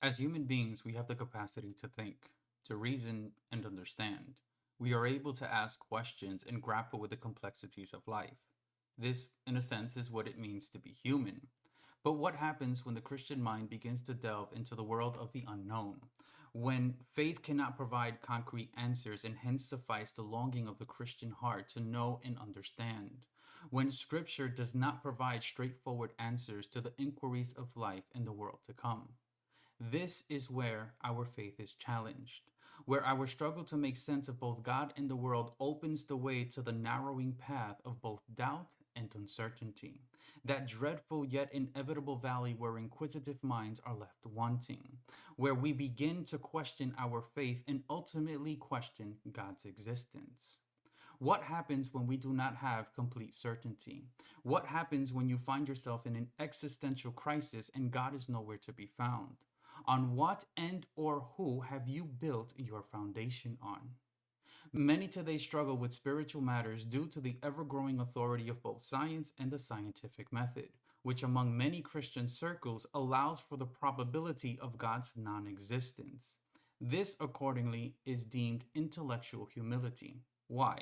As human beings, we have the capacity to think, to reason, and understand. We are able to ask questions and grapple with the complexities of life. This, in a sense, is what it means to be human. But what happens when the Christian mind begins to delve into the world of the unknown? When faith cannot provide concrete answers and hence suffice the longing of the Christian heart to know and understand? When Scripture does not provide straightforward answers to the inquiries of life and the world to come? This is where our faith is challenged, where our struggle to make sense of both God and the world opens the way to the narrowing path of both doubt and uncertainty. That dreadful yet inevitable valley where inquisitive minds are left wanting, where we begin to question our faith and ultimately question God's existence. What happens when we do not have complete certainty? What happens when you find yourself in an existential crisis and God is nowhere to be found? On what and or who have you built your foundation on? Many today struggle with spiritual matters due to the ever growing authority of both science and the scientific method, which among many Christian circles allows for the probability of God's non existence. This, accordingly, is deemed intellectual humility. Why?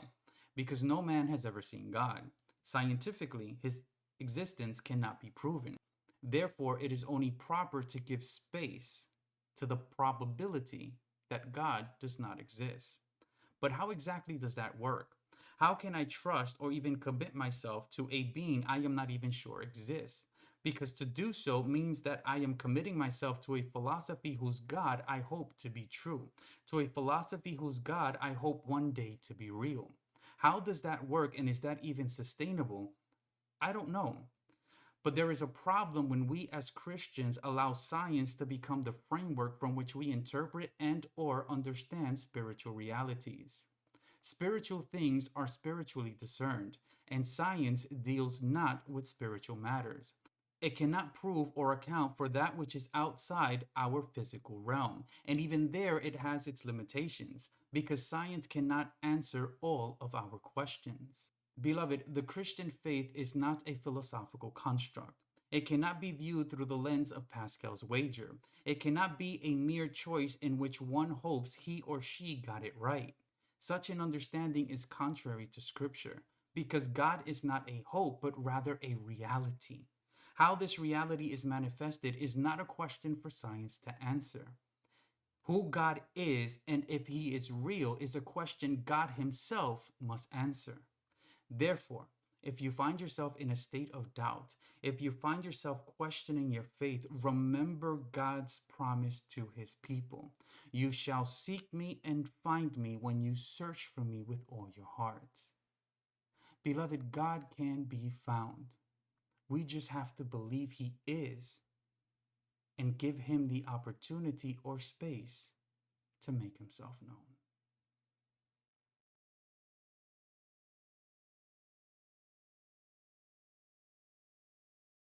Because no man has ever seen God. Scientifically, his existence cannot be proven. Therefore, it is only proper to give space to the probability that God does not exist. But how exactly does that work? How can I trust or even commit myself to a being I am not even sure exists? Because to do so means that I am committing myself to a philosophy whose God I hope to be true, to a philosophy whose God I hope one day to be real. How does that work and is that even sustainable? I don't know. But there is a problem when we as Christians allow science to become the framework from which we interpret and or understand spiritual realities. Spiritual things are spiritually discerned, and science deals not with spiritual matters. It cannot prove or account for that which is outside our physical realm, and even there it has its limitations, because science cannot answer all of our questions. Beloved, the Christian faith is not a philosophical construct. It cannot be viewed through the lens of Pascal's wager. It cannot be a mere choice in which one hopes he or she got it right. Such an understanding is contrary to Scripture, because God is not a hope, but rather a reality. How this reality is manifested is not a question for science to answer. Who God is and if he is real is a question God himself must answer. Therefore, if you find yourself in a state of doubt, if you find yourself questioning your faith, remember God's promise to his people. You shall seek me and find me when you search for me with all your hearts. Beloved, God can be found. We just have to believe he is and give him the opportunity or space to make himself known.